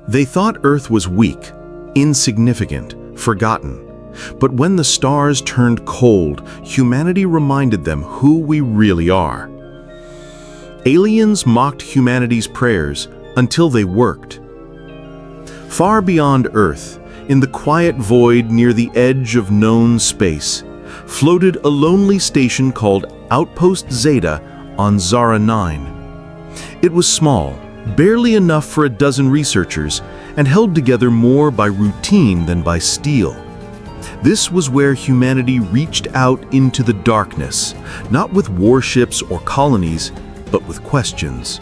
They thought Earth was weak, insignificant, forgotten. But when the stars turned cold, humanity reminded them who we really are. Aliens mocked humanity's prayers until they worked. Far beyond Earth, in the quiet void near the edge of known space, floated a lonely station called Outpost Zeta on Zara 9. It was small, barely enough for a dozen researchers, and held together more by routine than by steel. This was where humanity reached out into the darkness, not with warships or colonies, but with questions.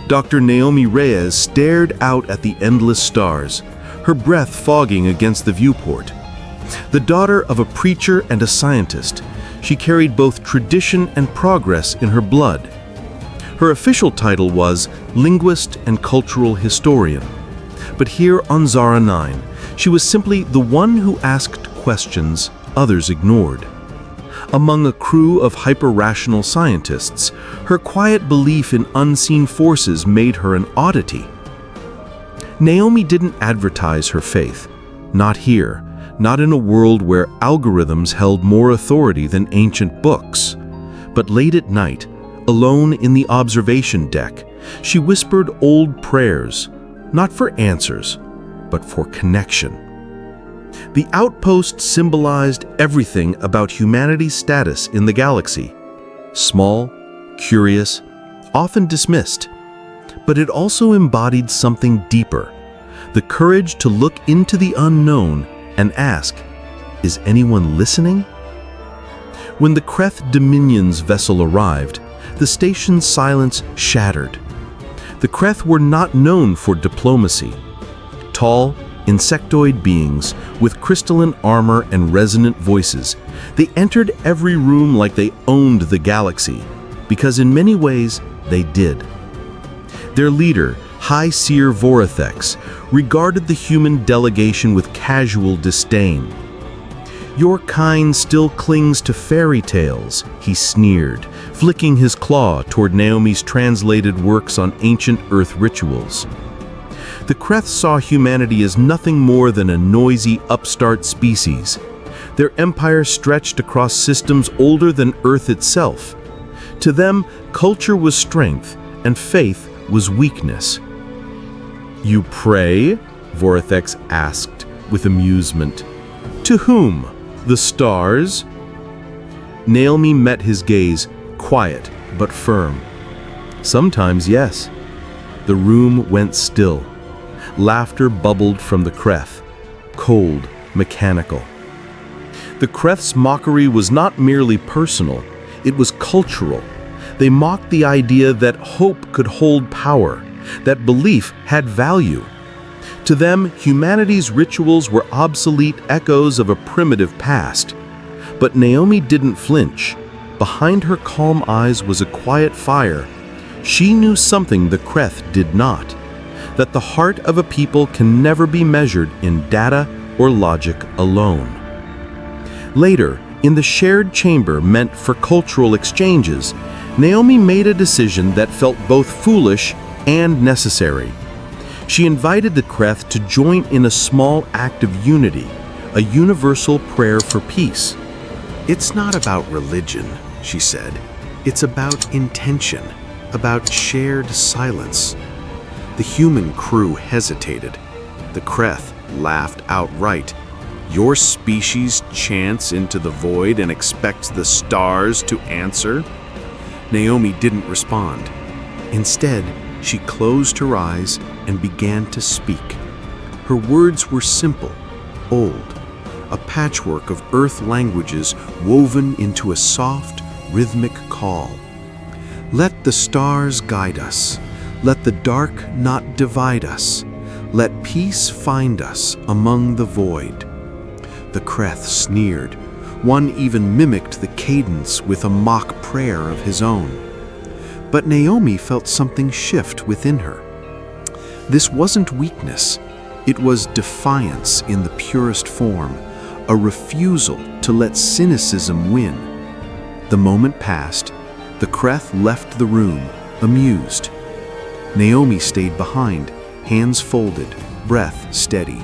Dr. Naomi Reyes stared out at the endless stars, her breath fogging against the viewport. The daughter of a preacher and a scientist, she carried both tradition and progress in her blood. Her official title was Linguist and Cultural Historian. But here on Zara 9, she was simply the one who asked questions others ignored. Among a crew of hyper-rational scientists, her quiet belief in unseen forces made her an oddity. Naomi didn't advertise her faith. Not here, not in a world where algorithms held more authority than ancient books. But late at night, alone in the observation deck, she whispered old prayers, not for answers, but for connection. The outpost symbolized everything about humanity's status in the galaxy. Small, curious, often dismissed. But it also embodied something deeper, the courage to look into the unknown and ask, is anyone listening? When the Kreth Dominion's vessel arrived, the station's silence shattered. The Kreth were not known for diplomacy. Tall, insectoid beings with crystalline armor and resonant voices, they entered every room like they owned the galaxy, because in many ways they did. Their leader, High Seer Vorithex, regarded the human delegation with casual disdain. "Your kind still clings to fairy tales," he sneered, flicking his claw toward Naomi's translated works on ancient Earth rituals. The Kreth saw humanity as nothing more than a noisy, upstart species. Their empire stretched across systems older than Earth itself. To them, culture was strength, and faith was weakness. "You pray?" Vorithex asked, with amusement. "To whom? The stars?" Naomi met his gaze, quiet but firm. "Sometimes, yes." The room went still. Laughter bubbled from the Kreth, cold, mechanical. The Kreth's mockery was not merely personal, it was cultural. They mocked the idea that hope could hold power, that belief had value. To them, humanity's rituals were obsolete echoes of a primitive past. But Naomi didn't flinch. Behind her calm eyes was a quiet fire. She knew something the Kreth did not, that the heart of a people can never be measured in data or logic alone. Later, in the shared chamber meant for cultural exchanges, Naomi made a decision that felt both foolish and necessary. She invited the Kreth to join in a small act of unity, a universal prayer for peace. "It's not about religion," she said. "It's about intention, about shared silence." The human crew hesitated. The Kreth laughed outright. "Your species chants into the void and expects the stars to answer?" Naomi didn't respond. Instead, she closed her eyes and began to speak. Her words were simple, old, a patchwork of Earth languages woven into a soft, rhythmic call. "Let the stars guide us. Let the dark not divide us. Let peace find us among the void." The Kreth sneered. One even mimicked the cadence with a mock prayer of his own. But Naomi felt something shift within her. This wasn't weakness. It was defiance in the purest form, a refusal to let cynicism win. The moment passed. The Kreth left the room, amused. Naomi stayed behind, hands folded, breath steady.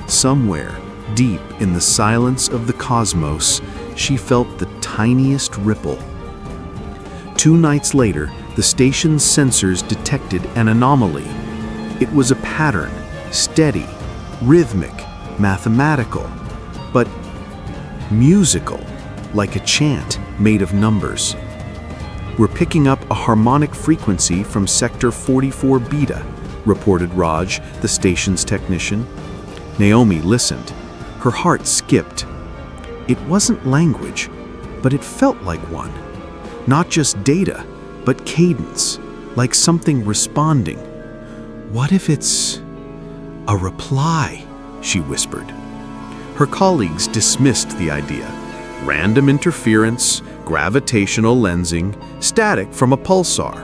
Somewhere, deep in the silence of the cosmos, she felt the tiniest ripple. 2 nights later, the station's sensors detected an anomaly. It was a pattern, steady, rhythmic, mathematical, but musical, like a chant made of numbers. "We're picking up a harmonic frequency from Sector 44 Beta," reported Raj, the station's technician. Naomi listened. Her heart skipped. It wasn't language, but it felt like one. Not just data, but cadence, like something responding. "What if it's a reply?" she whispered. Her colleagues dismissed the idea. Random interference, gravitational lensing, static from a pulsar.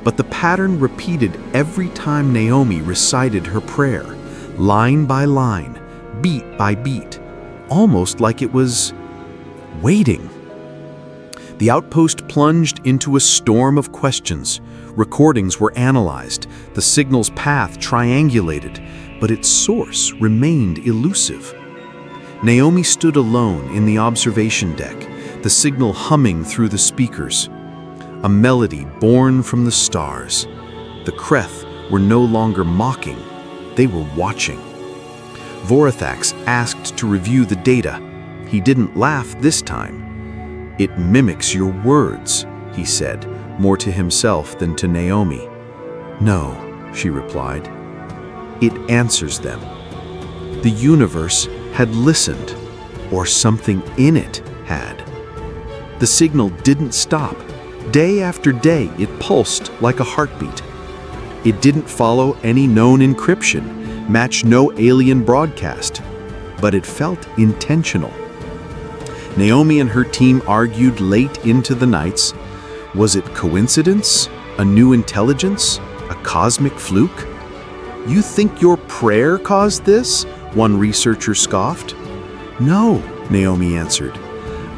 But the pattern repeated every time Naomi recited her prayer, line by line, beat by beat, almost like it was waiting. The outpost plunged into a storm of questions. Recordings were analyzed, the signal's path triangulated, but its source remained elusive. Naomi stood alone in the observation deck, the signal humming through the speakers. A melody born from the stars. The Kreth were no longer mocking, they were watching. Vorathax asked to review the data. He didn't laugh this time. "It mimics your words," he said, more to himself than to Naomi. "No," she replied. "It answers them." The universe had listened, or something in it had. The signal didn't stop. Day after day, it pulsed like a heartbeat. It didn't follow any known encryption, match no alien broadcast, but it felt intentional. Naomi and her team argued late into the nights. Was it coincidence? A new intelligence? A cosmic fluke? "You think your prayer caused this?" one researcher scoffed. "No," Naomi answered.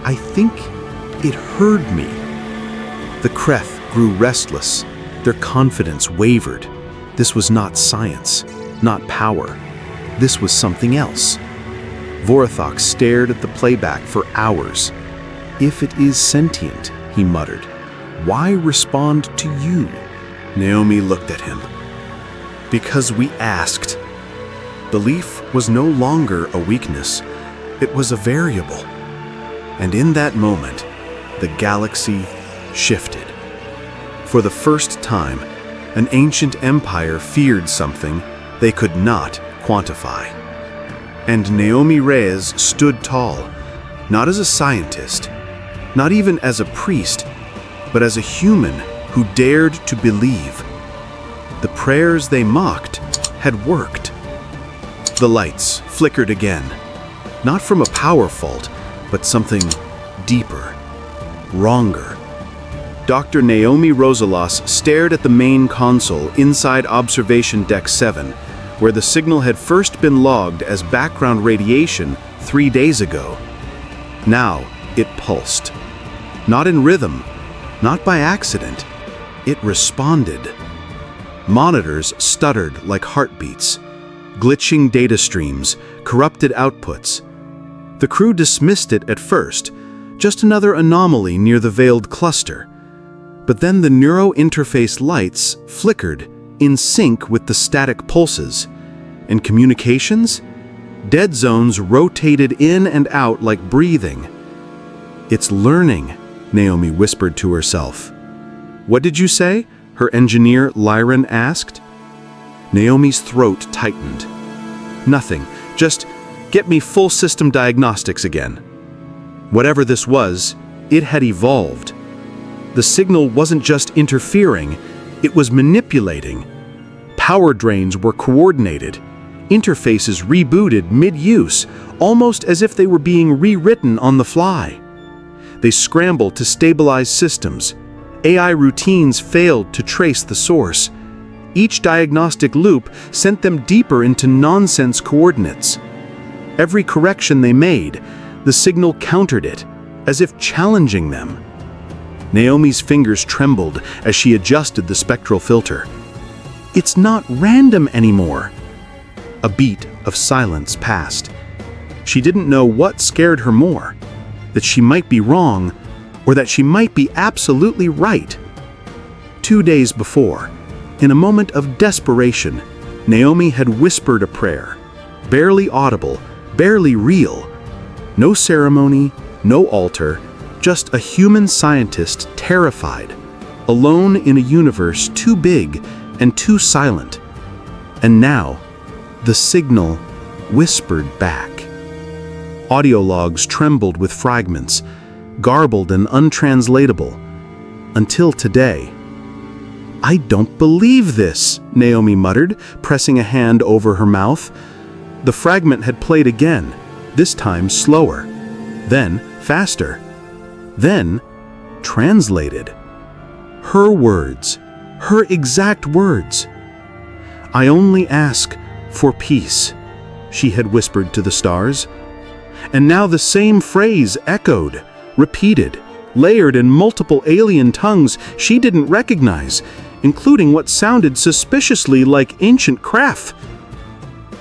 "I think it heard me." The Kreth grew restless. Their confidence wavered. This was not science, not power. This was something else. Vorathax stared at the playback for hours. "If it is sentient," he muttered, "why respond to you?" Naomi looked at him. "Because we asked." Belief was no longer a weakness. It was a variable. And in that moment, the galaxy shifted. For the first time, an ancient empire feared something they could not quantify. And Naomi Reyes stood tall, not as a scientist, not even as a priest, but as a human who dared to believe. The prayers they mocked had worked. The lights flickered again, not from a power fault, but something deeper, wronger. Dr. Naomi Rosalas stared at the main console inside Observation Deck 7, where the signal had first been logged as background radiation 3 days ago. Now it pulsed. Not in rhythm, not by accident. It responded. Monitors stuttered like heartbeats, glitching data streams, corrupted outputs. The crew dismissed it at first, just another anomaly near the veiled cluster. But then the neuro-interface lights flickered in sync with the static pulses. And communications? Dead zones rotated in and out like breathing. "It's learning," Naomi whispered to herself. "What did you say?" her engineer Lyran asked. Naomi's throat tightened. "Nothing, just get me full system diagnostics again." Whatever this was, it had evolved. The signal wasn't just interfering, it was manipulating. Power drains were coordinated, interfaces rebooted mid-use, almost as if they were being rewritten on the fly. They scrambled to stabilize systems. AI routines failed to trace the source. Each diagnostic loop sent them deeper into nonsense coordinates. Every correction they made, the signal countered it, as if challenging them. Naomi's fingers trembled as she adjusted the spectral filter. It's not random anymore." A beat of silence passed. She didn't know what scared her more, that she might be wrong or that she might be absolutely right. 2 days before, in a moment of desperation, Naomi had whispered a prayer, barely audible, barely real. No ceremony, no altar, just a human scientist terrified, alone in a universe too big and too silent. And now, the signal whispered back. Audio logs trembled with fragments, garbled and untranslatable, until today. "I don't believe this," Naomi muttered, pressing a hand over her mouth. The fragment had played again, this time slower, then faster, then translated. Her words, her exact words. "I only ask for peace," she had whispered to the stars. And now the same phrase echoed, repeated, layered in multiple alien tongues she didn't recognize, including what sounded suspiciously like ancient Kref.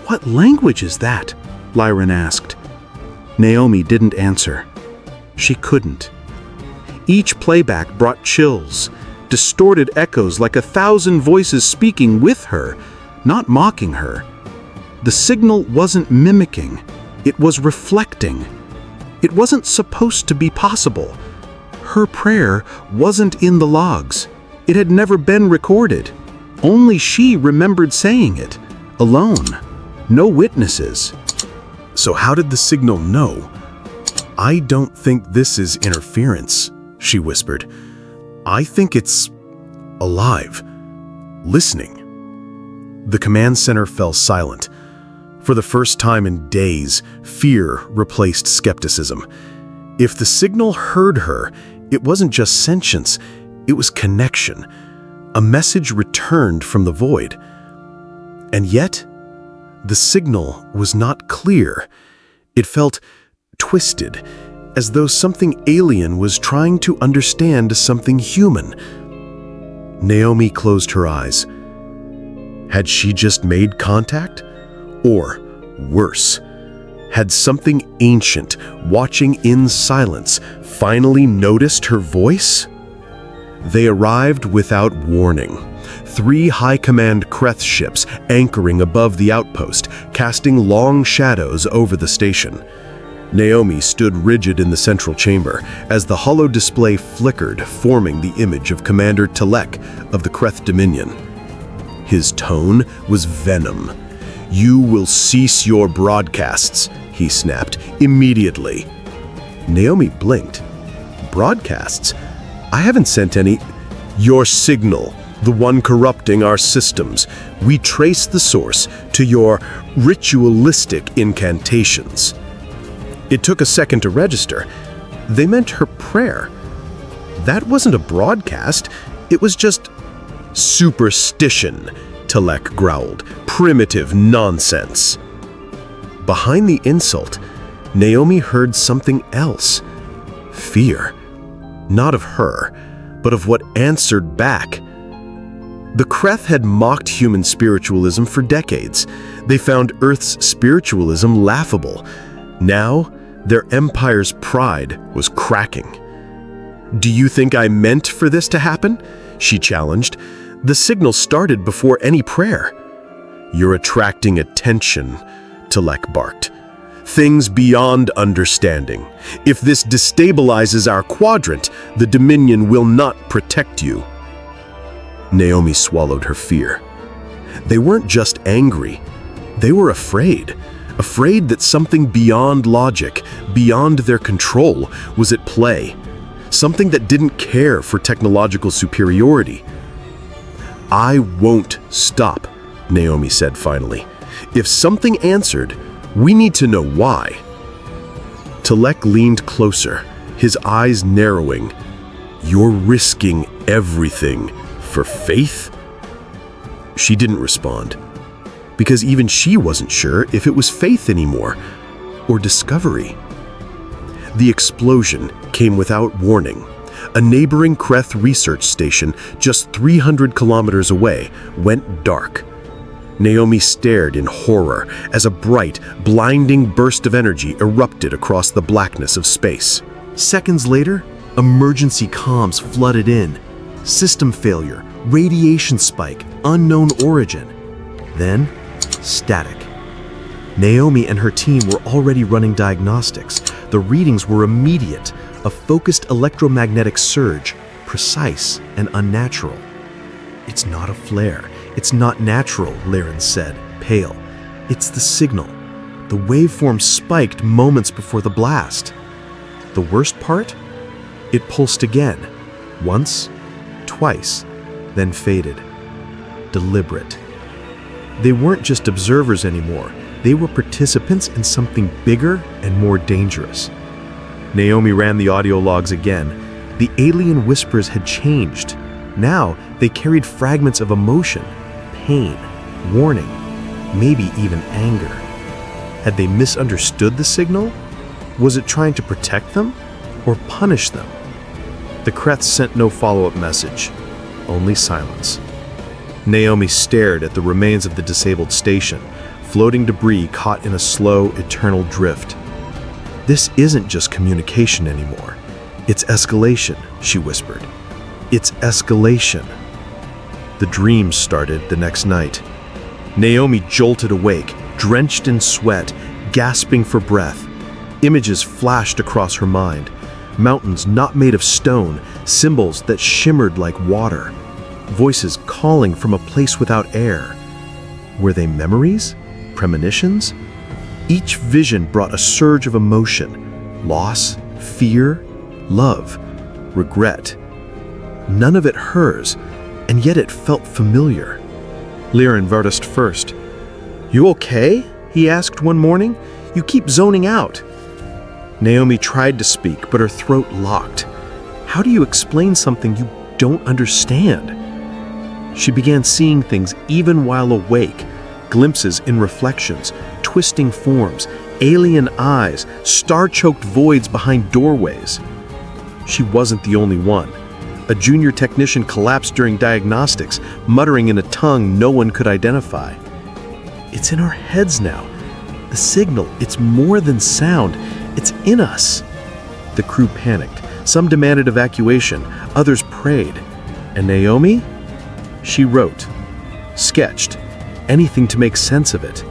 "What language is that?" Lyran asked. Naomi didn't answer. She couldn't. Each playback brought chills, distorted echoes like 1,000 voices speaking with her, not mocking her. The signal wasn't mimicking, it was reflecting. It wasn't supposed to be possible. Her prayer wasn't in the logs. It had never been recorded. Only she remembered saying it, alone. No witnesses. "So how did the signal know?" "I don't think this is interference," she whispered. "I think it's alive, listening." The command center fell silent. For the first time in days, fear replaced skepticism. If the signal heard her, it wasn't just sentience, it was connection. A message returned from the void. And yet, the signal was not clear. It felt twisted, as though something alien was trying to understand something human. Naomi closed her eyes. Had she just made contact? Or, worse, had something ancient, watching in silence, finally noticed her voice? They arrived without warning. 3 High Command Kreth ships anchoring above the outpost, casting long shadows over the station. Naomi stood rigid in the central chamber as the hollow display flickered, forming the image of Commander Telek of the Kreth Dominion. His tone was venom. "You will cease your broadcasts," he snapped, "immediately." Naomi blinked. "Broadcasts? I haven't sent any." "Your signal, the one corrupting our systems. We trace the source to your ritualistic incantations." It took a second to register. They meant her prayer. That wasn't a broadcast. It was just superstition, Telek growled. Primitive nonsense. Behind the insult, Naomi heard something else. Fear. Not of her, but of what answered back. The Kreth had mocked human spiritualism for decades. They found Earth's spiritualism laughable. Now, their empire's pride was cracking. "Do you think I meant for this to happen?" she challenged. "The signal started before any prayer." "You're attracting attention," Telek barked. "Things beyond understanding. If this destabilizes our quadrant, the Dominion will not protect you." Naomi swallowed her fear. They weren't just angry. They were afraid. Afraid that something beyond logic, beyond their control, was at play. Something that didn't care for technological superiority. "I won't stop," Naomi said finally. "If something answered, we need to know why." Telek leaned closer, his eyes narrowing. "You're risking everything for faith?" She didn't respond, because even she wasn't sure if it was faith anymore, or discovery. The explosion came without warning. A neighboring Kreth research station, just 300 kilometers away, went dark. Naomi stared in horror as a bright, blinding burst of energy erupted across the blackness of space. Seconds later, emergency comms flooded in. System failure, radiation spike, unknown origin. Then, static. Naomi and her team were already running diagnostics. The readings were immediate, a focused electromagnetic surge, precise and unnatural. "It's not a flare. It's not natural," Liren said, pale. "It's the signal. The waveform spiked moments before the blast." The worst part? It pulsed again. Once, twice, then faded. Deliberate. They weren't just observers anymore. They were participants in something bigger and more dangerous. Naomi ran the audio logs again. The alien whispers had changed. Now they carried fragments of emotion, pain, warning, maybe even anger. Had they misunderstood the signal? Was it trying to protect them or punish them? The Kreth sent no follow-up message, only silence. Naomi stared at the remains of the disabled station, floating debris caught in a slow, eternal drift. "This isn't just communication anymore. It's escalation," she whispered. "It's escalation." The dream started the next night. Naomi jolted awake, drenched in sweat, gasping for breath. Images flashed across her mind. Mountains not made of stone, symbols that shimmered like water. Voices calling from a place without air. Were they memories? Premonitions? Each vision brought a surge of emotion. Loss, fear, love, regret. None of it hers, and yet it felt familiar. Liren noticed first. "You okay?" he asked one morning. "You keep zoning out." Naomi tried to speak, but her throat locked. How do you explain something you don't understand? She began seeing things even while awake, glimpses in reflections, twisting forms, alien eyes, star-choked voids behind doorways. She wasn't the only one. A junior technician collapsed during diagnostics, muttering in a tongue no one could identify. "It's in our heads now. The signal, it's more than sound. It's in us." The crew panicked. Some demanded evacuation, others prayed. And Naomi? She wrote, sketched, anything to make sense of it.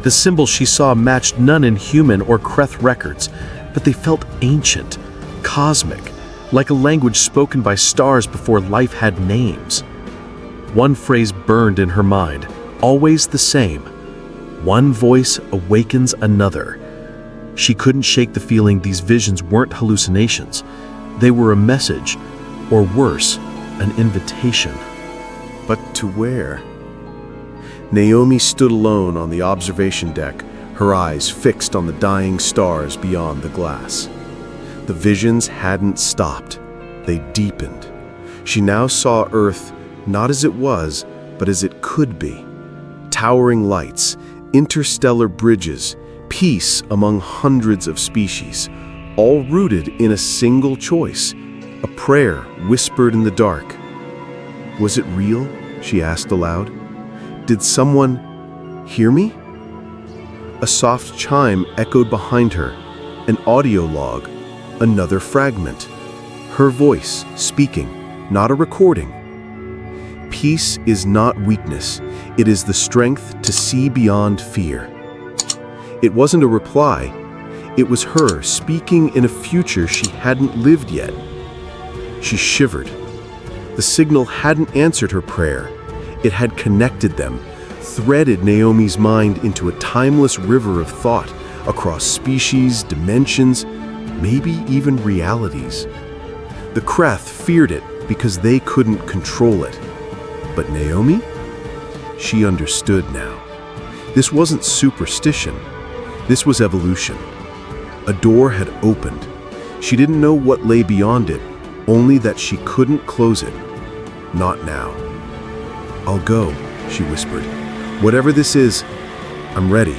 The symbols she saw matched none in human or Kreth records, but they felt ancient, cosmic, like a language spoken by stars before life had names. One phrase burned in her mind, always the same. One voice awakens another. She couldn't shake the feeling these visions weren't hallucinations. They were a message, or worse, an invitation. But to where? Naomi stood alone on the observation deck, her eyes fixed on the dying stars beyond the glass. The visions hadn't stopped. They deepened. She now saw Earth not as it was, but as it could be. Towering lights, interstellar bridges, peace among hundreds of species, all rooted in a single choice, a prayer whispered in the dark. Was it real? She asked aloud. Did someone hear me? A soft chime echoed behind her, an audio log, another fragment. Her voice speaking, not a recording. Peace is not weakness. It is the strength to see beyond fear. It wasn't a reply. It was her speaking in a future she hadn't lived yet. She shivered. The signal hadn't answered her prayer. It had connected them, threaded Naomi's mind into a timeless river of thought across species, dimensions, maybe even realities. The Kreth feared it because they couldn't control it. But Naomi? She understood now. This wasn't superstition. This was evolution. A door had opened. She didn't know what lay beyond it, only that she couldn't close it. Not now. "I'll go," she whispered. "Whatever this is, I'm ready."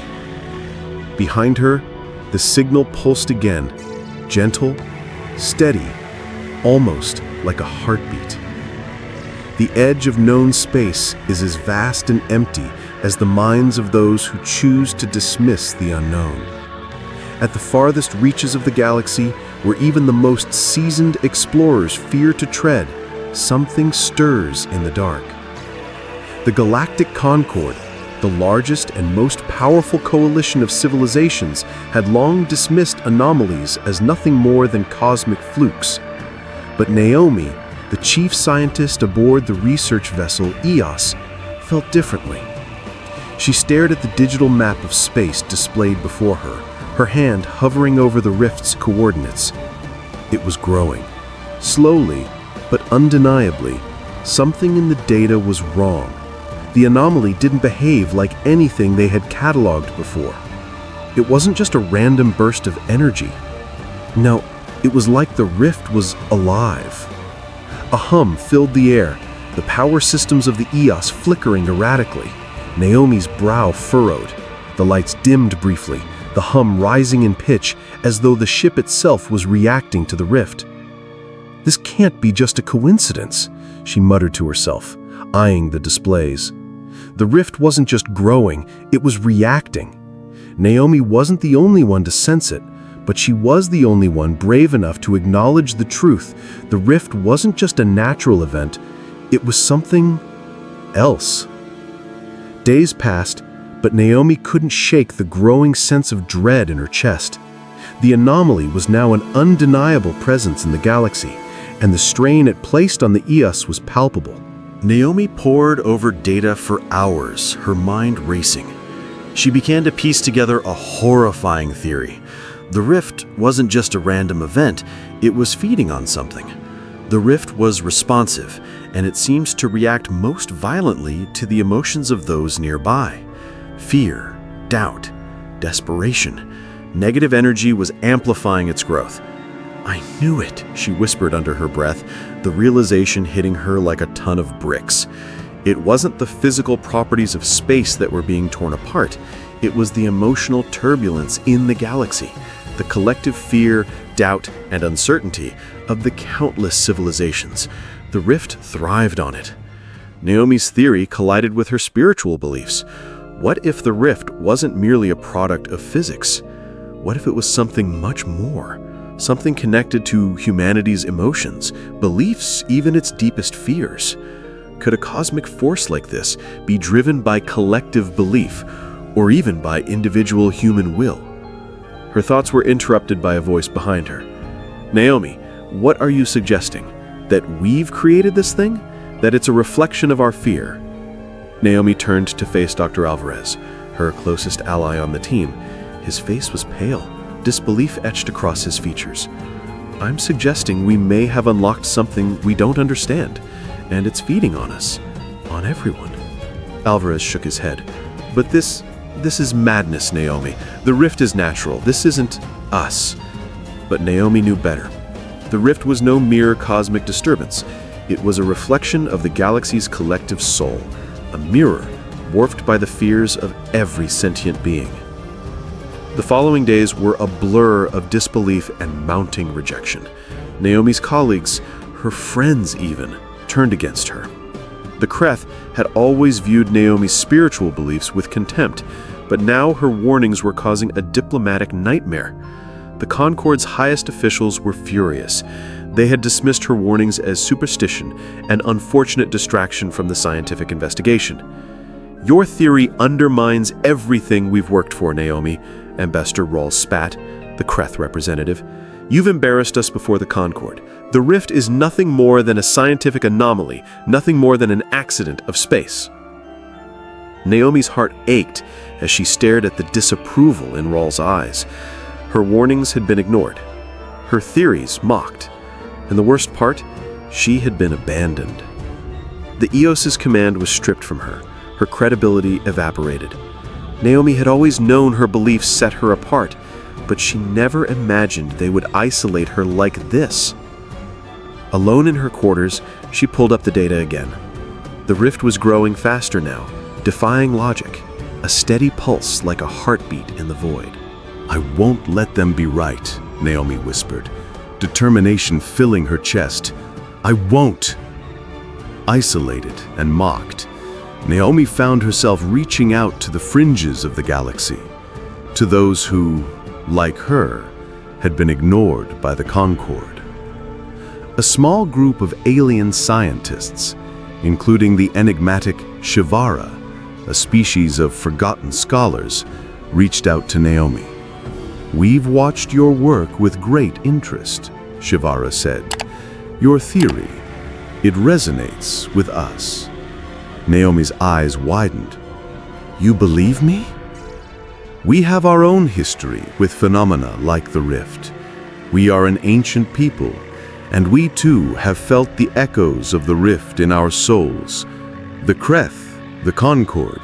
Behind her, the signal pulsed again, gentle, steady, almost like a heartbeat. The edge of known space is as vast and empty as the minds of those who choose to dismiss the unknown. At the farthest reaches of the galaxy, where even the most seasoned explorers fear to tread, something stirs in the dark. The Galactic Concord, the largest and most powerful coalition of civilizations, had long dismissed anomalies as nothing more than cosmic flukes. But Naomi, the chief scientist aboard the research vessel EOS, felt differently. She stared at the digital map of space displayed before her, her hand hovering over the rift's coordinates. It was growing. Slowly, but undeniably, something in the data was wrong. The anomaly didn't behave like anything they had cataloged before. It wasn't just a random burst of energy. No, it was like the rift was alive. A hum filled the air, the power systems of the EOS flickering erratically. Naomi's brow furrowed. The lights dimmed briefly, the hum rising in pitch as though the ship itself was reacting to the rift. "This can't be just a coincidence," she muttered to herself, eyeing the displays. The rift wasn't just growing, it was reacting. Naomi wasn't the only one to sense it, but she was the only one brave enough to acknowledge the truth. The rift wasn't just a natural event, it was something else. Days passed, but Naomi couldn't shake the growing sense of dread in her chest. The anomaly was now an undeniable presence in the galaxy, and the strain it placed on the EOS was palpable. Naomi pored over data for hours, her mind racing. She began to piece together a horrifying theory. The rift wasn't just a random event, it was feeding on something. The rift was responsive, and it seems to react most violently to the emotions of those nearby. Fear, doubt, desperation. Negative energy was amplifying its growth. "I knew it," she whispered under her breath, the realization hitting her like a ton of bricks. It wasn't the physical properties of space that were being torn apart. It was the emotional turbulence in the galaxy, the collective fear, doubt, and uncertainty of the countless civilizations. The rift thrived on it. Naomi's theory collided with her spiritual beliefs. What if the rift wasn't merely a product of physics? What if it was something much more? Something connected to humanity's emotions, beliefs, even its deepest fears? Could a cosmic force like this be driven by collective belief, or even by individual human will? Her thoughts were interrupted by a voice behind her. "Naomi, what are you suggesting? That we've created this thing? That it's a reflection of our fear?" Naomi turned to face Dr. Alvarez, her closest ally on the team. His face was pale, disbelief etched across his features. "I'm suggesting we may have unlocked something we don't understand, and it's feeding on us, on everyone." Alvarez shook his head. "But this is madness, Naomi. The rift is natural. This isn't us." But Naomi knew better. The rift was no mere cosmic disturbance. It was a reflection of the galaxy's collective soul, a mirror warped by the fears of every sentient being. The following days were a blur of disbelief and mounting rejection. Naomi's colleagues, her friends even, turned against her. The Kreth had always viewed Naomi's spiritual beliefs with contempt, but now her warnings were causing a diplomatic nightmare. The Concord's highest officials were furious. They had dismissed her warnings as superstition, an unfortunate distraction from the scientific investigation. "Your theory undermines everything we've worked for, Naomi," Ambassador Rawls spat, the Kreth representative. "You've embarrassed us before the Concord. The rift is nothing more than a scientific anomaly, nothing more than an accident of space." Naomi's heart ached as she stared at the disapproval in Rawls' eyes. Her warnings had been ignored, her theories mocked, and the worst part, she had been abandoned. The EOS's command was stripped from her, her credibility evaporated. Naomi had always known her beliefs set her apart, but she never imagined they would isolate her like this. Alone in her quarters, she pulled up the data again. The rift was growing faster now, defying logic, a steady pulse like a heartbeat in the void. "I won't let them be right," Naomi whispered. determination filling her chest. "I won't!" Isolated and mocked, Naomi found herself reaching out to the fringes of the galaxy, to those who, like her, had been ignored by the Concord. A small group of alien scientists, including the enigmatic Shivara, a species of forgotten scholars, reached out to Naomi. "We've watched your work with great interest," Shivara said. "Your theory, it resonates with us." Naomi's eyes widened. "You believe me?" "We have our own history with phenomena like the rift. We are an ancient people, and we too have felt the echoes of the rift in our souls. The Kreth, the Concord,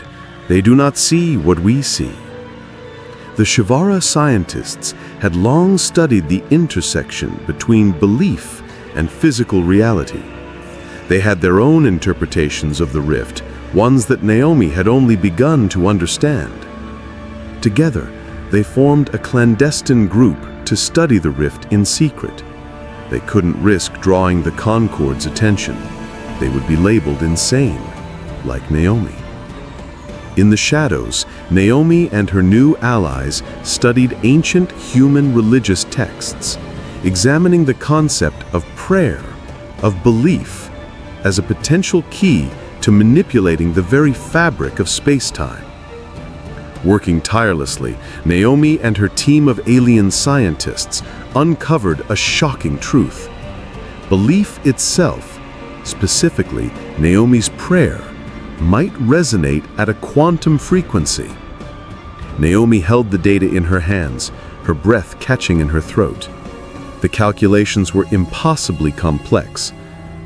they do not see what we see." The Shivara scientists had long studied the intersection between belief and physical reality. They had their own interpretations of the rift, ones that Naomi had only begun to understand. Together, they formed a clandestine group to study the rift in secret. They couldn't risk drawing the Concord's attention. They would be labeled insane, like Naomi. In the shadows, Naomi and her new allies studied ancient human religious texts, examining the concept of prayer, of belief, as a potential key to manipulating the very fabric of space-time. Working tirelessly, Naomi and her team of alien scientists uncovered a shocking truth. Belief itself, specifically Naomi's prayer, might resonate at a quantum frequency. Naomi held the data in her hands, her breath catching in her throat. The calculations were impossibly complex,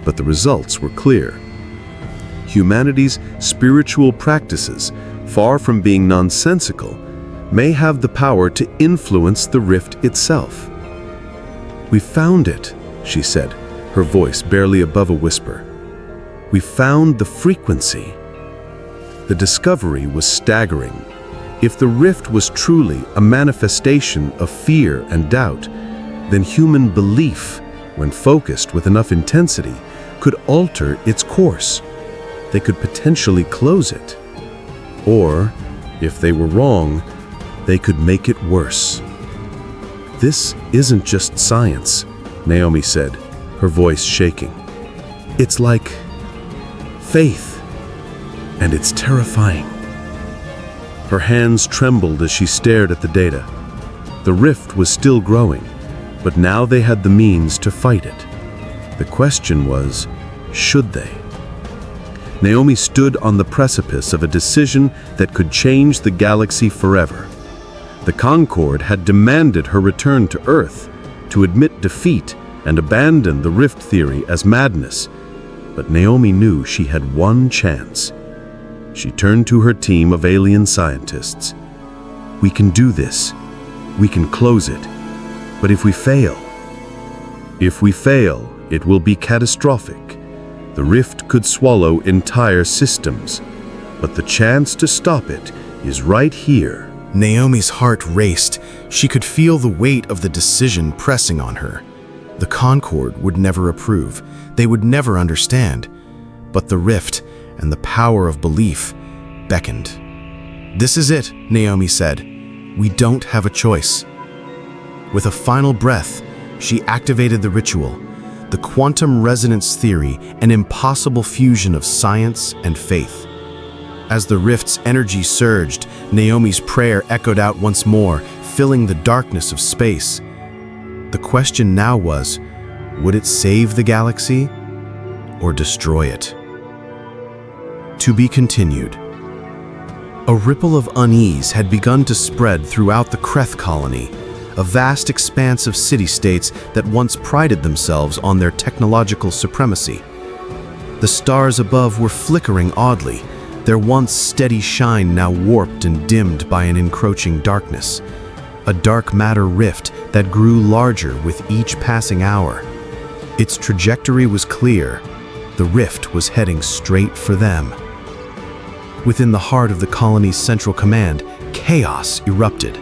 but the results were clear. Humanity's spiritual practices, far from being nonsensical, may have the power to influence the rift itself. "We found it," she said, her voice barely above a whisper. "We found the frequency." The discovery was staggering. If the rift was truly a manifestation of fear and doubt, then human belief, when focused with enough intensity, could alter its course. They could potentially close it. Or, if they were wrong, they could make it worse. "This isn't just science," Naomi said, her voice shaking. "It's like faith, and it's terrifying." Her hands trembled as she stared at the data. The rift was still growing, but now they had the means to fight it. The question was, should they? Naomi stood on the precipice of a decision that could change the galaxy forever. The Concord had demanded her return to Earth, to admit defeat and abandon the rift theory as madness. But Naomi knew she had one chance. She turned to her team of alien scientists. "We can do this. We can close it. But if we fail, it will be catastrophic. The rift could swallow entire systems, but the chance to stop it is right here." Naomi's heart raced. She could feel the weight of the decision pressing on her. The Concord would never approve. They would never understand. But the rift and the power of belief beckoned. "This is it," Naomi said. "We don't have a choice." With a final breath, she activated the ritual, the quantum resonance theory, an impossible fusion of science and faith. As the rift's energy surged, Naomi's prayer echoed out once more, filling the darkness of space. The question now was, would it save the galaxy or destroy it? To be continued. A ripple of unease had begun to spread throughout the Kreth colony, a vast expanse of city-states that once prided themselves on their technological supremacy. The stars above were flickering oddly, their once steady shine now warped and dimmed by an encroaching darkness. A dark matter rift that grew larger with each passing hour. Its trajectory was clear. The rift was heading straight for them. Within the heart of the colony's central command, chaos erupted.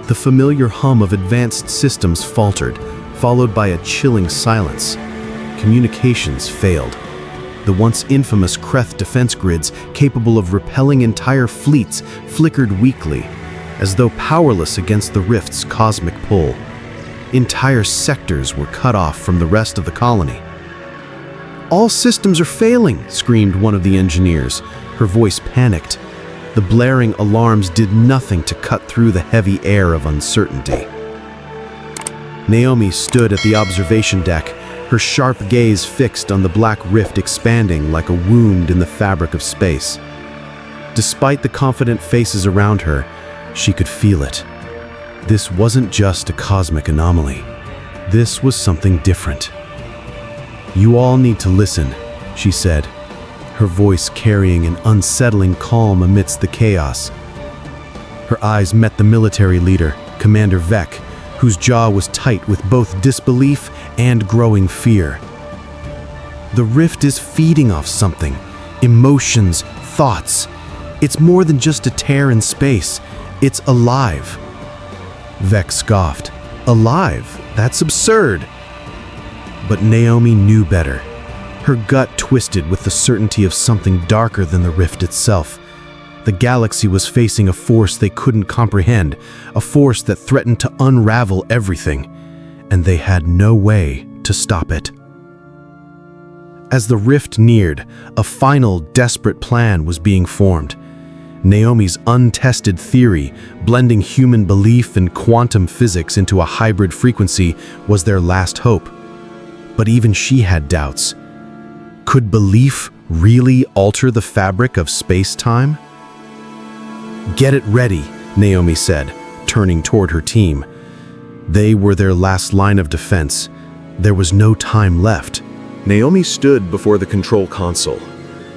The familiar hum of advanced systems faltered, followed by a chilling silence. Communications failed. The once infamous Kreth defense grids, capable of repelling entire fleets, flickered weakly, as though powerless against the rift's cosmic pull. Entire sectors were cut off from the rest of the colony. "All systems are failing," screamed one of the engineers, her voice panicked. The blaring alarms did nothing to cut through the heavy air of uncertainty. Naomi stood at the observation deck, her sharp gaze fixed on the black rift expanding like a wound in the fabric of space. Despite the confident faces around her, she could feel it. This wasn't just a cosmic anomaly. This was something different. "You all need to listen," she said, her voice carrying an unsettling calm amidst the chaos. Her eyes met the military leader, Commander Vec, whose jaw was tight with both disbelief and growing fear. "The rift is feeding off something. Emotions, thoughts. It's more than just a tear in space. It's alive." Vec scoffed. "Alive? That's absurd." But Naomi knew better. Her gut twisted with the certainty of something darker than the rift itself. The galaxy was facing a force they couldn't comprehend, a force that threatened to unravel everything, and they had no way to stop it. As the rift neared, a final, desperate plan was being formed. Naomi's untested theory, blending human belief and quantum physics into a hybrid frequency, was their last hope. But even she had doubts. Could belief really alter the fabric of space-time? "Get it ready," Naomi said, turning toward her team. They were their last line of defense. There was no time left. Naomi stood before the control console,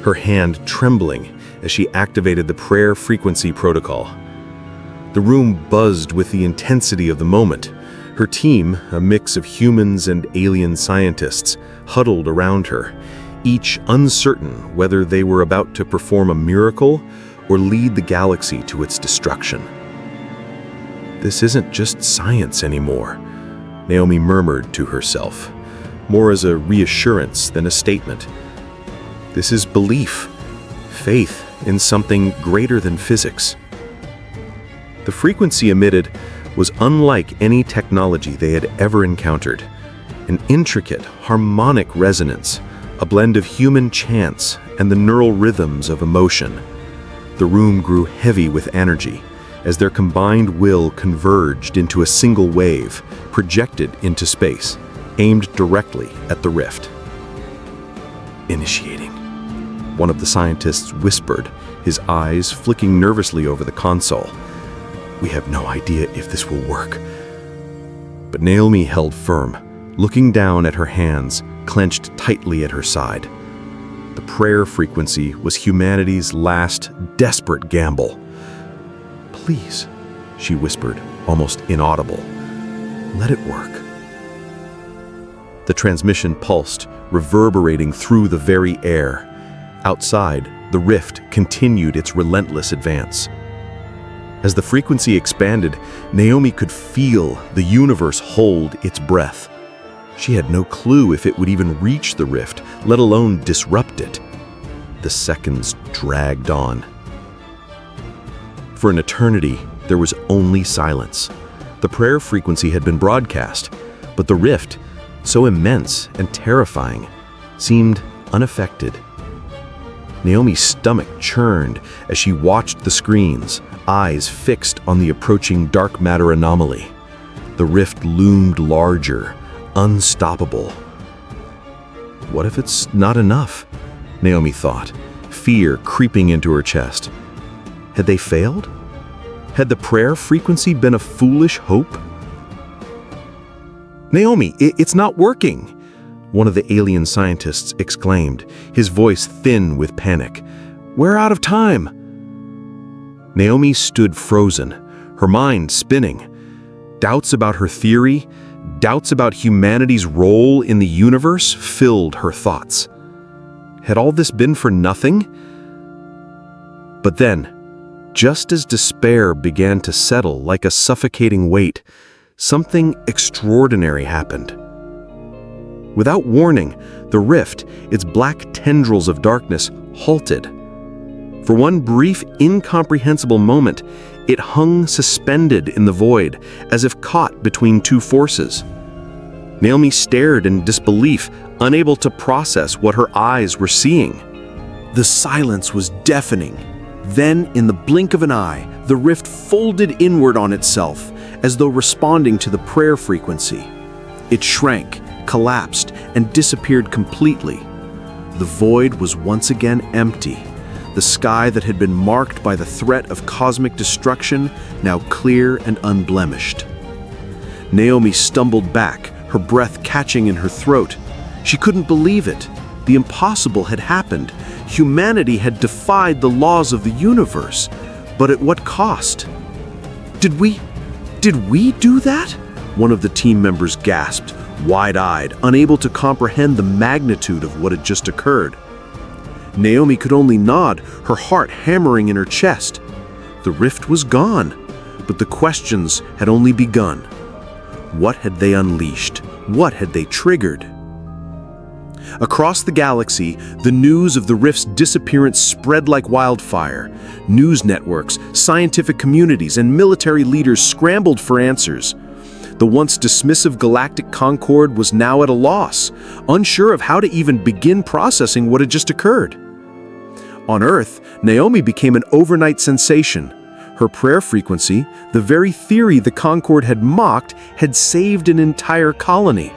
her hand trembling as she activated the prayer frequency protocol. The room buzzed with the intensity of the moment. Her team, a mix of humans and alien scientists, huddled around her, each uncertain whether they were about to perform a miracle or lead the galaxy to its destruction. "This isn't just science anymore," Naomi murmured to herself, more as a reassurance than a statement. "This is belief, faith in something greater than physics." The frequency emitted was unlike any technology they had ever encountered. An intricate, harmonic resonance, a blend of human chants and the neural rhythms of emotion. The room grew heavy with energy as their combined will converged into a single wave, projected into space, aimed directly at the rift. "Initiating," one of the scientists whispered, his eyes flicking nervously over the console. "We have no idea if this will work." But Naomi held firm, looking down at her hands, clenched tightly at her side. The prayer frequency was humanity's last, desperate gamble. "Please," she whispered, almost inaudible, "let it work." The transmission pulsed, reverberating through the very air. Outside, the rift continued its relentless advance. As the frequency expanded, Naomi could feel the universe hold its breath. She had no clue if it would even reach the rift, let alone disrupt it. The seconds dragged on. For an eternity, there was only silence. The prayer frequency had been broadcast, but the rift, so immense and terrifying, seemed unaffected. Naomi's stomach churned as she watched the screens, eyes fixed on the approaching dark matter anomaly. The rift loomed larger, unstoppable. What if it's not enough? Naomi thought, fear creeping into her chest. Had they failed? Had the prayer frequency been a foolish hope? "Naomi, it's not working!" one of the alien scientists exclaimed, his voice thin with panic. "We're out of time!" Naomi stood frozen, her mind spinning. Doubts about her theory, doubts about humanity's role in the universe filled her thoughts. Had all this been for nothing? But then, just as despair began to settle like a suffocating weight, something extraordinary happened. Without warning, the rift, its black tendrils of darkness, halted. For one brief, incomprehensible moment, it hung suspended in the void, as if caught between two forces. Naomi stared in disbelief, unable to process what her eyes were seeing. The silence was deafening. Then, in the blink of an eye, the rift folded inward on itself, as though responding to the prayer frequency. It shrank, collapsed, and disappeared completely. The void was once again empty. The sky that had been marked by the threat of cosmic destruction, now clear and unblemished. Naomi stumbled back, her breath catching in her throat. She couldn't believe it. The impossible had happened. Humanity had defied the laws of the universe. But at what cost? Did we do that? One of the team members gasped, wide-eyed, unable to comprehend the magnitude of what had just occurred. Naomi could only nod, her heart hammering in her chest. The rift was gone, but the questions had only begun. What had they unleashed? What had they triggered? Across the galaxy, the news of the rift's disappearance spread like wildfire. News networks, scientific communities, and military leaders scrambled for answers. The once dismissive galactic Concord was now at a loss, unsure of how to even begin processing what had just occurred. On Earth, Naomi became an overnight sensation. Her prayer frequency, the very theory the Concord had mocked, had saved an entire colony.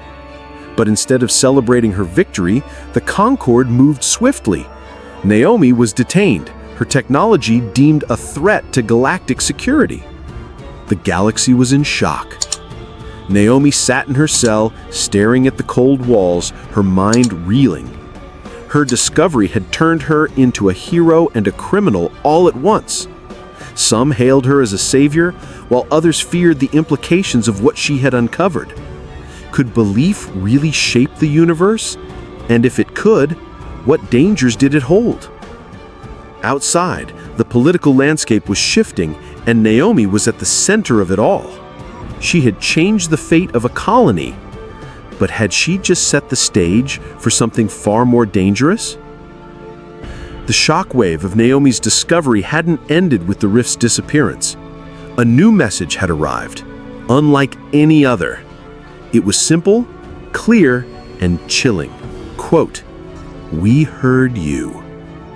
But instead of celebrating her victory, the Concord moved swiftly. Naomi was detained, her technology deemed a threat to galactic security. The galaxy was in shock. Naomi sat in her cell, staring at the cold walls, her mind reeling. Her discovery had turned her into a hero and a criminal all at once. Some hailed her as a savior, while others feared the implications of what she had uncovered. Could belief really shape the universe? And if it could, what dangers did it hold? Outside, the political landscape was shifting, and Naomi was at the center of it all. She had changed the fate of a colony, but had she just set the stage for something far more dangerous? The shockwave of Naomi's discovery hadn't ended with the rift's disappearance. A new message had arrived, unlike any other. It was simple, clear, and chilling. Quote, "We heard you."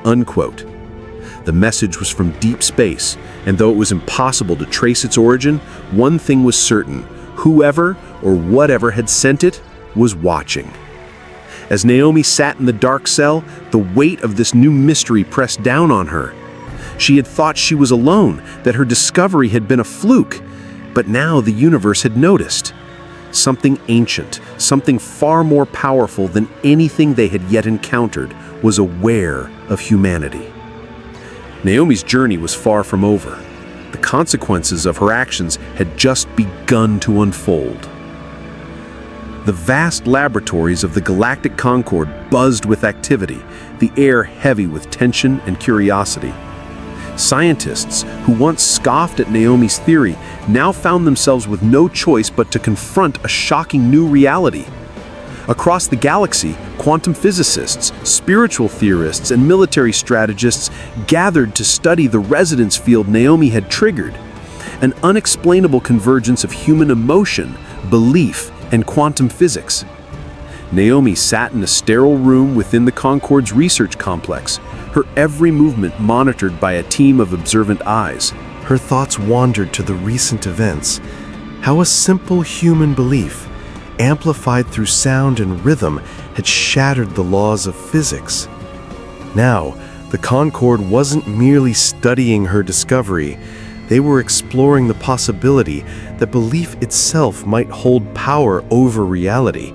Unquote. The message was from deep space, and though it was impossible to trace its origin, one thing was certain: whoever or whatever had sent it was watching. As Naomi sat in the dark cell, the weight of this new mystery pressed down on her. She had thought she was alone, that her discovery had been a fluke, but now the universe had noticed. Something ancient, something far more powerful than anything they had yet encountered, was aware of humanity. Naomi's journey was far from over. The consequences of her actions had just begun to unfold. The vast laboratories of the Galactic Concord buzzed with activity, the air heavy with tension and curiosity. Scientists who once scoffed at Naomi's theory now found themselves with no choice but to confront a shocking new reality. Across the galaxy, quantum physicists, spiritual theorists, and military strategists gathered to study the resonance field Naomi had triggered, an unexplainable convergence of human emotion, belief, and quantum physics. Naomi sat in a sterile room within the Concord's research complex, her every movement monitored by a team of observant eyes. Her thoughts wandered to the recent events, how a simple human belief, amplified through sound and rhythm, had shattered the laws of physics. Now, the Concord wasn't merely studying her discovery, they were exploring the possibility that belief itself might hold power over reality.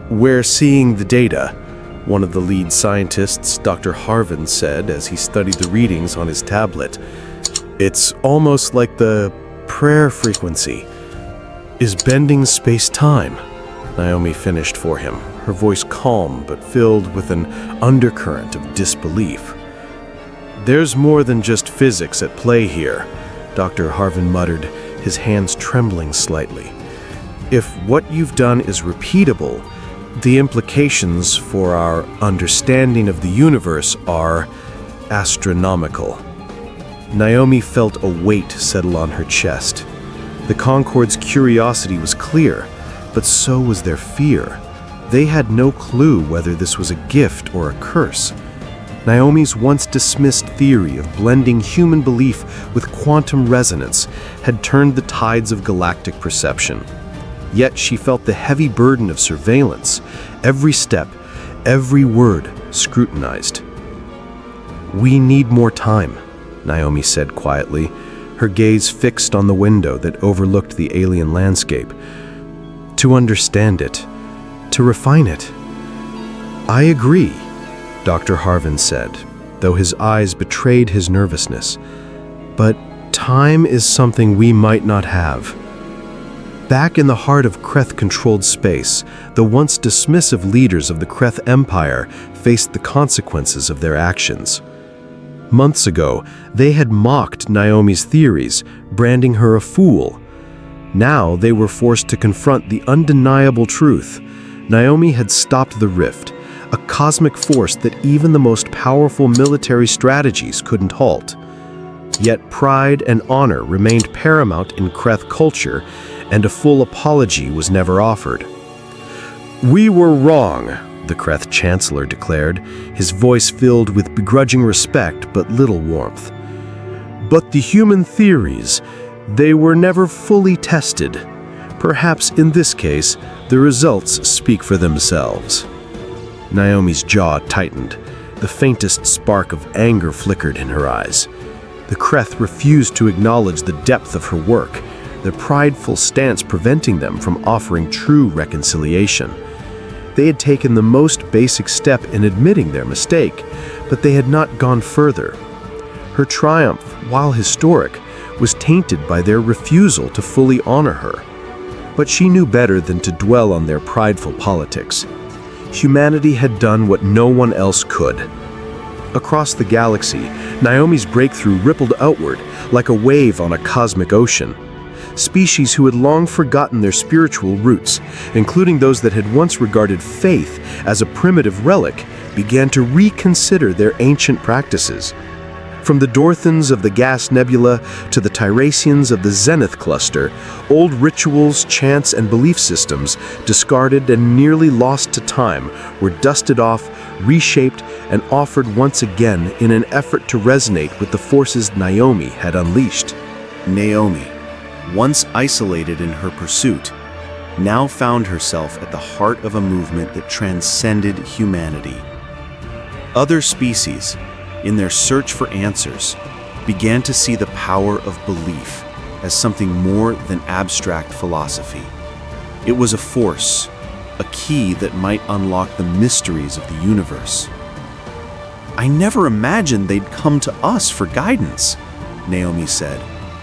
"We're seeing the data," one of the lead scientists, Dr. Harvin, said as he studied the readings on his tablet. "It's almost like the prayer frequency is bending space-time," Naomi finished for him, her voice calm but filled with an undercurrent of disbelief. "There's more than just physics at play here," Dr. Harvin muttered, his hands trembling slightly. "If what you've done is repeatable, the implications for our understanding of the universe are astronomical." Naomi felt a weight settle on her chest. The Concord's curiosity was clear, but so was their fear. They had no clue whether this was a gift or a curse. Naomi's once dismissed theory of blending human belief with quantum resonance had turned the tides of galactic perception. Yet she felt the heavy burden of surveillance, every step, every word scrutinized. "We need more time," Naomi said quietly, her gaze fixed on the window that overlooked the alien landscape. "To understand it, to refine it." "I agree," Dr. Harvin said, though his eyes betrayed his nervousness. "But time is something we might not have." Back in the heart of Kreth-controlled space, the once dismissive leaders of the Kreth Empire faced the consequences of their actions. Months ago, they had mocked Naomi's theories, branding her a fool. Now they were forced to confront the undeniable truth. Naomi had stopped the rift, a cosmic force that even the most powerful military strategies couldn't halt. Yet pride and honor remained paramount in Kreth culture, and a full apology was never offered. "We were wrong," the Kreth Chancellor declared, his voice filled with begrudging respect but little warmth. "But the human theories, they were never fully tested. Perhaps in this case, the results speak for themselves." Naomi's jaw tightened. The faintest spark of anger flickered in her eyes. The Kreth refused to acknowledge the depth of her work, their prideful stance preventing them from offering true reconciliation. They had taken the most basic step in admitting their mistake, but they had not gone further. Her triumph, while historic, was tainted by their refusal to fully honor her. But she knew better than to dwell on their prideful politics. Humanity had done what no one else could. Across the galaxy, Naomi's breakthrough rippled outward like a wave on a cosmic ocean. Species who had long forgotten their spiritual roots, including those that had once regarded faith as a primitive relic, began to reconsider their ancient practices. From the Dorthans of the Gas Nebula to the Tiresians of the Zenith Cluster, old rituals, chants, and belief systems, discarded and nearly lost to time, were dusted off, reshaped, and offered once again in an effort to resonate with the forces Naomi had unleashed. Naomi, once isolated in her pursuit, now found herself at the heart of a movement that transcended humanity. Other species, in their search for answers, began to see the power of belief as something more than abstract philosophy. It was a force, a key that might unlock the mysteries of the universe. "I never imagined they'd come to us for guidance," Naomi said,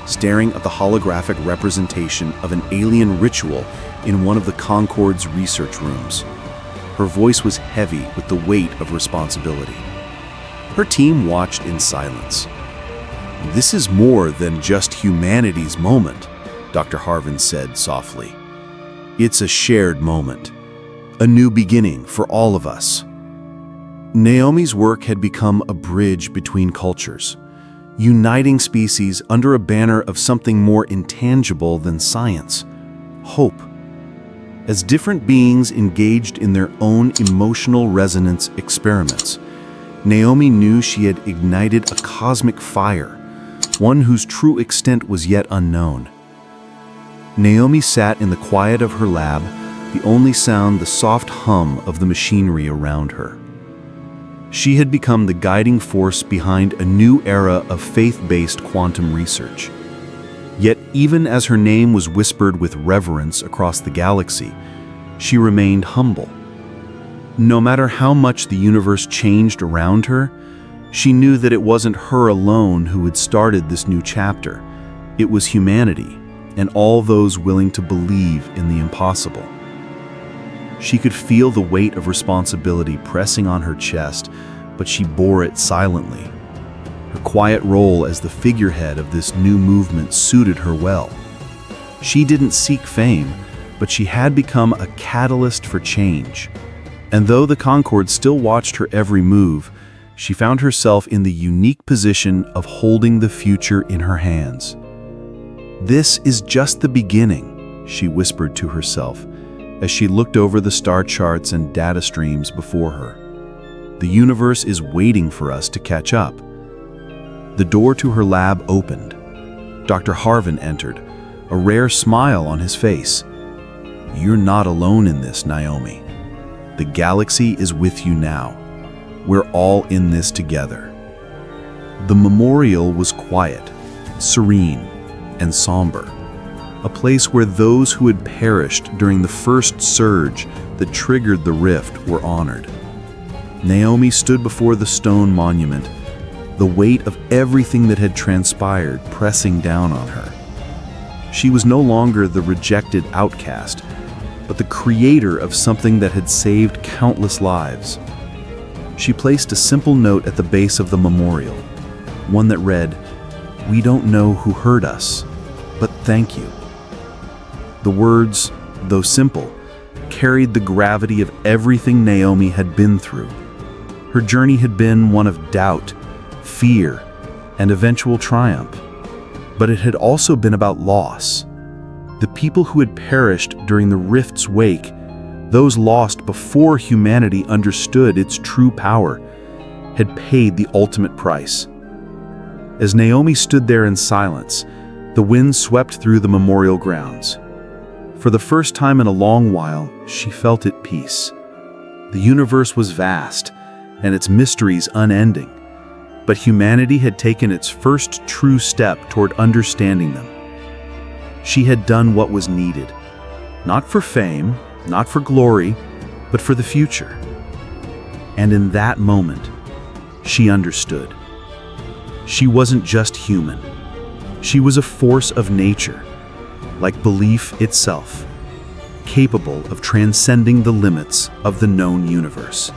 staring at the holographic representation of an alien ritual in one of the Concord's research rooms. Her voice was heavy with the weight of responsibility. Her team watched in silence. "This is more than just humanity's moment," Dr. Harvin said softly. "It's a shared moment, a new beginning for all of us." Naomi's work had become a bridge between cultures, uniting species under a banner of something more intangible than science: hope. As different beings engaged in their own emotional resonance experiments, Naomi knew she had ignited a cosmic fire, one whose true extent was yet unknown. Naomi sat in the quiet of her lab, the only sound the soft hum of the machinery around her. She had become the guiding force behind a new era of faith-based quantum research. Yet even as her name was whispered with reverence across the galaxy, she remained humble. No matter how much the universe changed around her, she knew that it wasn't her alone who had started this new chapter. It was humanity, and all those willing to believe in the impossible. She could feel the weight of responsibility pressing on her chest, but she bore it silently. Her quiet role as the figurehead of this new movement suited her well. She didn't seek fame, but she had become a catalyst for change. And though the Concorde still watched her every move, she found herself in the unique position of holding the future in her hands. "This is just the beginning," she whispered to herself as she looked over the star charts and data streams before her. "The universe is waiting for us to catch up." The door to her lab opened. Dr. Harvin entered, a rare smile on his face. "You're not alone in this, Naomi. The galaxy is with you now. We're all in this together." The memorial was quiet, serene, and somber, a place where those who had perished during the first surge that triggered the rift were honored. Naomi stood before the stone monument, the weight of everything that had transpired pressing down on her. She was no longer the rejected outcast, but the creator of something that had saved countless lives. She placed a simple note at the base of the memorial, one that read, "We don't know who hurt us, but thank you." The words, though simple, carried the gravity of everything Naomi had been through. Her journey had been one of doubt, fear, and eventual triumph. But it had also been about loss. The people who had perished during the rift's wake, those lost before humanity understood its true power, had paid the ultimate price. As Naomi stood there in silence, the wind swept through the memorial grounds. For the first time in a long while, she felt at peace. The universe was vast, and its mysteries unending, but humanity had taken its first true step toward understanding them. She had done what was needed, not for fame, not for glory, but for the future. And in that moment, she understood. She wasn't just human. She was a force of nature, like belief itself, capable of transcending the limits of the known universe.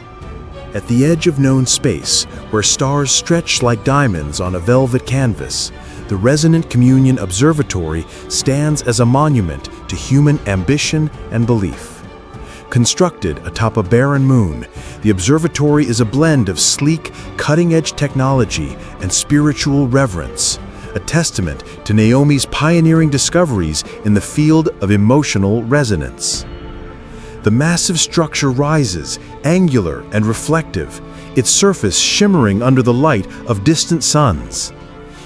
At the edge of known space, where stars stretch like diamonds on a velvet canvas, the Resonant Communion Observatory stands as a monument to human ambition and belief. Constructed atop a barren moon, the observatory is a blend of sleek, cutting-edge technology and spiritual reverence, a testament to Naomi's pioneering discoveries in the field of emotional resonance. The massive structure rises, angular and reflective, its surface shimmering under the light of distant suns.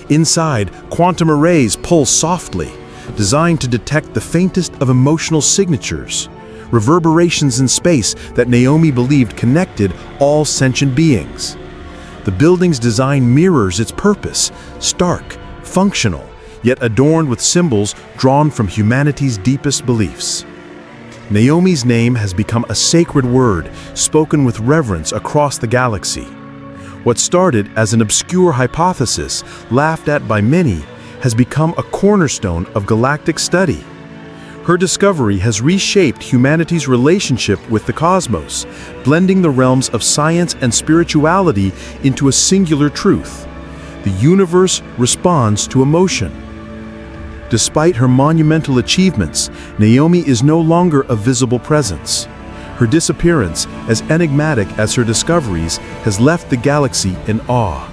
Inside, quantum arrays pulse softly, designed to detect the faintest of emotional signatures, reverberations in space that Naomi believed connected all sentient beings. The building's design mirrors its purpose, stark, functional, yet adorned with symbols drawn from humanity's deepest beliefs. Naomi's name has become a sacred word spoken with reverence across the galaxy. What started as an obscure hypothesis, laughed at by many, has become a cornerstone of galactic study. Her discovery has reshaped humanity's relationship with the cosmos, blending the realms of science and spirituality into a singular truth. The universe responds to emotion. Despite her monumental achievements, Naomi is no longer a visible presence. Her disappearance, as enigmatic as her discoveries, has left the galaxy in awe.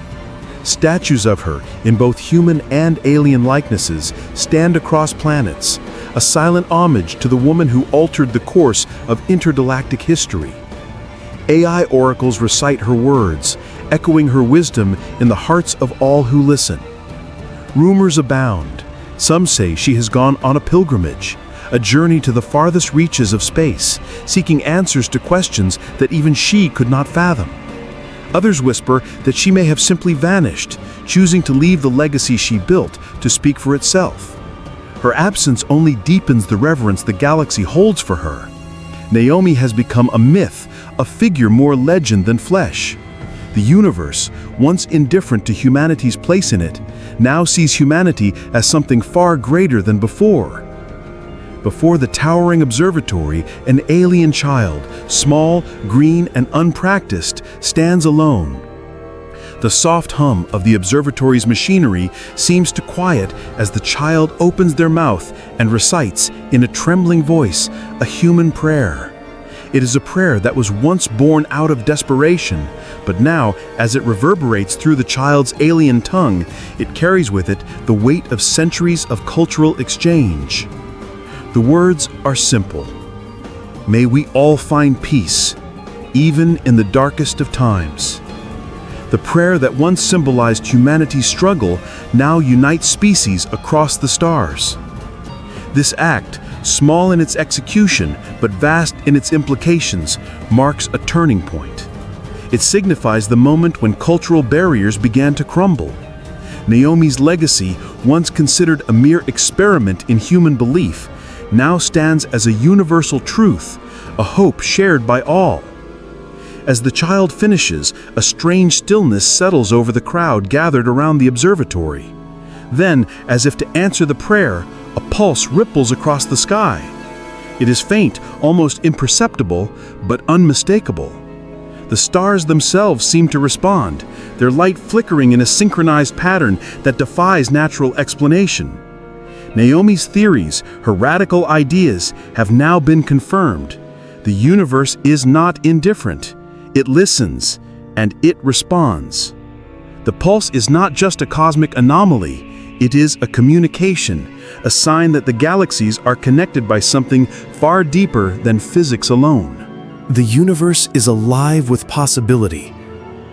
Statues of her, in both human and alien likenesses, stand across planets, a silent homage to the woman who altered the course of intergalactic history. AI oracles recite her words, echoing her wisdom in the hearts of all who listen. Rumors abound. Some say she has gone on a pilgrimage, a journey to the farthest reaches of space, seeking answers to questions that even she could not fathom. Others whisper that she may have simply vanished, choosing to leave the legacy she built to speak for itself. Her absence only deepens the reverence the galaxy holds for her. Naomi has become a myth, a figure more legend than flesh. The universe, once indifferent to humanity's place in it, now sees humanity as something far greater than before. Before the towering observatory, an alien child, small, green, and unpracticed, stands alone. The soft hum of the observatory's machinery seems to quiet as the child opens their mouth and recites, in a trembling voice, a human prayer. It is a prayer that was once born out of desperation, but now, as it reverberates through the child's alien tongue, it carries with it the weight of centuries of cultural exchange. The words are simple. May we all find peace, even in the darkest of times. The prayer that once symbolized humanity's struggle now unites species across the stars. This act, small in its execution but vast in its implications, marks a turning point. It signifies the moment when cultural barriers began to crumble. Naomi's legacy, once considered a mere experiment in human belief, now stands as a universal truth, a hope shared by all. As the child finishes, a strange stillness settles over the crowd gathered around the observatory. Then, as if to answer the prayer, a pulse ripples across the sky. It is faint, almost imperceptible, but unmistakable. The stars themselves seem to respond, their light flickering in a synchronized pattern that defies natural explanation. Naomi's theories, her radical ideas, have now been confirmed. The universe is not indifferent. It listens, and it responds. The pulse is not just a cosmic anomaly, it is a communication, a sign that the galaxies are connected by something far deeper than physics alone. The universe is alive with possibility.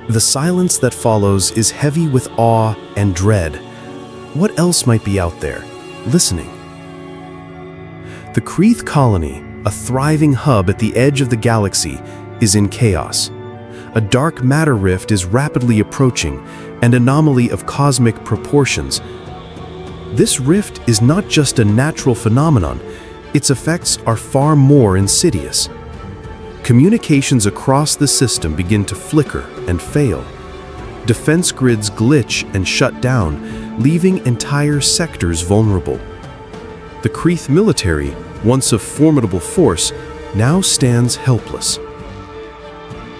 The silence that follows is heavy with awe and dread. What else might be out there, listening? The Creeth colony, a thriving hub at the edge of the galaxy, is in chaos. A dark matter rift is rapidly approaching, an anomaly of cosmic proportions. This rift is not just a natural phenomenon, its effects are far more insidious. Communications across the system begin to flicker and fail. Defense grids glitch and shut down, leaving entire sectors vulnerable. The Creeth military, once a formidable force, now stands helpless.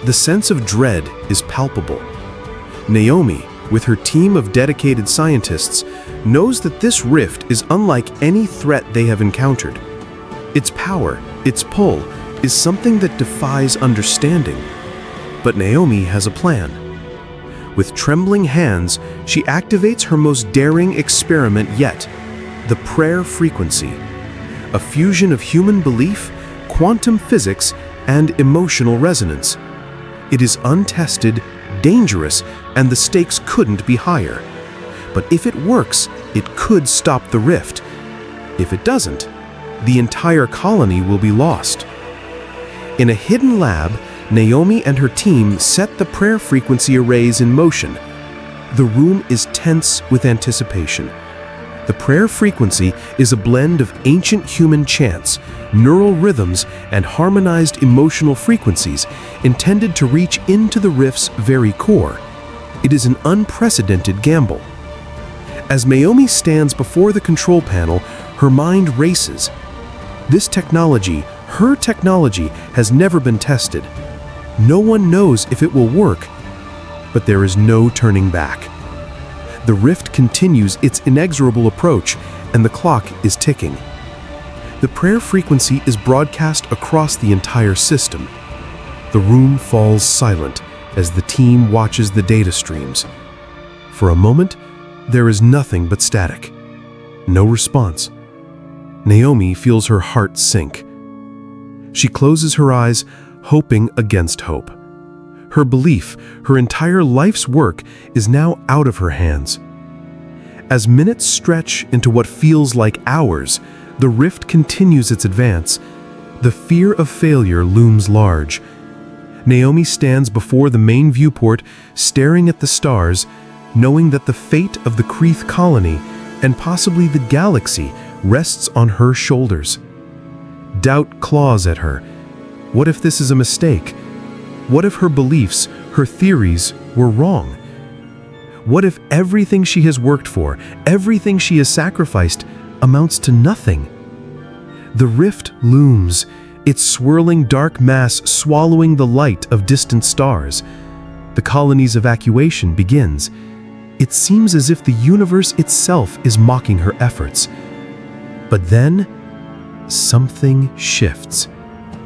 The sense of dread is palpable. Naomi, with her team of dedicated scientists, knows that this rift is unlike any threat they have encountered. Its power, its pull, is something that defies understanding. But Naomi has a plan. With trembling hands, she activates her most daring experiment yet, the prayer frequency, a fusion of human belief, quantum physics, and emotional resonance. It is untested, dangerous, and the stakes couldn't be higher. But if it works, it could stop the rift. If it doesn't, the entire colony will be lost. In a hidden lab, Naomi and her team set the prayer frequency arrays in motion. The room is tense with anticipation. The prayer frequency is a blend of ancient human chants, neural rhythms, and harmonized emotional frequencies intended to reach into the rift's very core. It is an unprecedented gamble. As Naomi stands before the control panel, her mind races. This technology, her technology, has never been tested. No one knows if it will work, but there is no turning back. The rift continues its inexorable approach, and the clock is ticking. The prayer frequency is broadcast across the entire system. The room falls silent as the team watches the data streams. For a moment, there is nothing but static. No response. Naomi feels her heart sink. She closes her eyes, hoping against hope. Her belief, her entire life's work, is now out of her hands. As minutes stretch into what feels like hours, the rift continues its advance. The fear of failure looms large. Naomi stands before the main viewport, staring at the stars, knowing that the fate of the Creeth colony, and possibly the galaxy, rests on her shoulders. Doubt claws at her. What if this is a mistake? What if her beliefs, her theories, were wrong? What if everything she has worked for, everything she has sacrificed, amounts to nothing? The rift looms, its swirling dark mass swallowing the light of distant stars. The colony's evacuation begins. It seems as if the universe itself is mocking her efforts. But then, something shifts.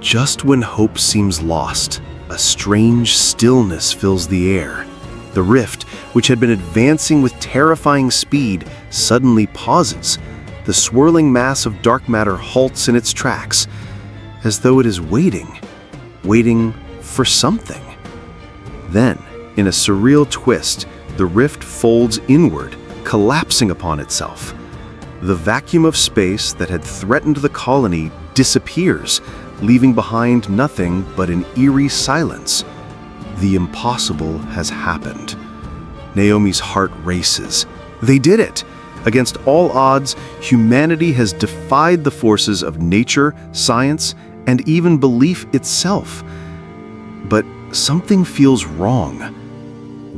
Just when hope seems lost, a strange stillness fills the air. The rift, which had been advancing with terrifying speed, suddenly pauses. The swirling mass of dark matter halts in its tracks, as though it is waiting for something. Then, in a surreal twist, the rift folds inward, collapsing upon itself. The vacuum of space that had threatened the colony disappears, leaving behind nothing but an eerie silence. The impossible has happened. Naomi's heart races. They did it! Against all odds, humanity has defied the forces of nature, science, and even belief itself. But something feels wrong.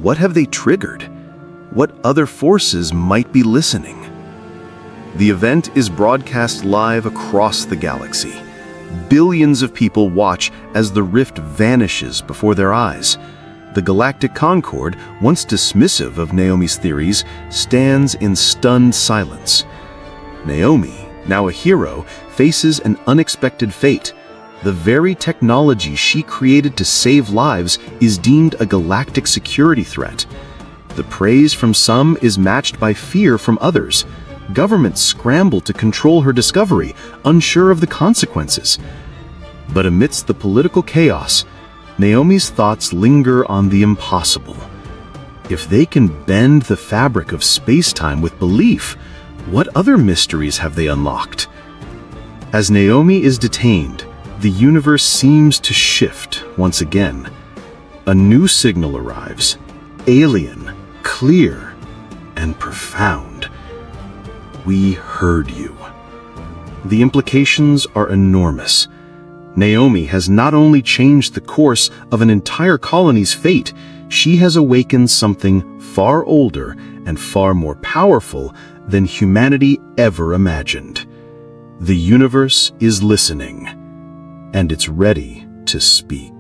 What have they triggered? What other forces might be listening? The event is broadcast live across the galaxy. Billions of people watch as the rift vanishes before their eyes. The Galactic Concord, once dismissive of Naomi's theories, stands in stunned silence. Naomi, now a hero, faces an unexpected fate. The very technology she created to save lives is deemed a galactic security threat. The praise from some is matched by fear from others. Governments scramble to control her discovery, unsure of the consequences. But amidst the political chaos, Naomi's thoughts linger on the impossible. If they can bend the fabric of space-time with belief, what other mysteries have they unlocked? As Naomi is detained, the universe seems to shift once again. A new signal arrives, alien, clear, and profound. We heard you. The implications are enormous. Naomi has not only changed the course of an entire colony's fate, she has awakened something far older and far more powerful than humanity ever imagined. The universe is listening, and it's ready to speak.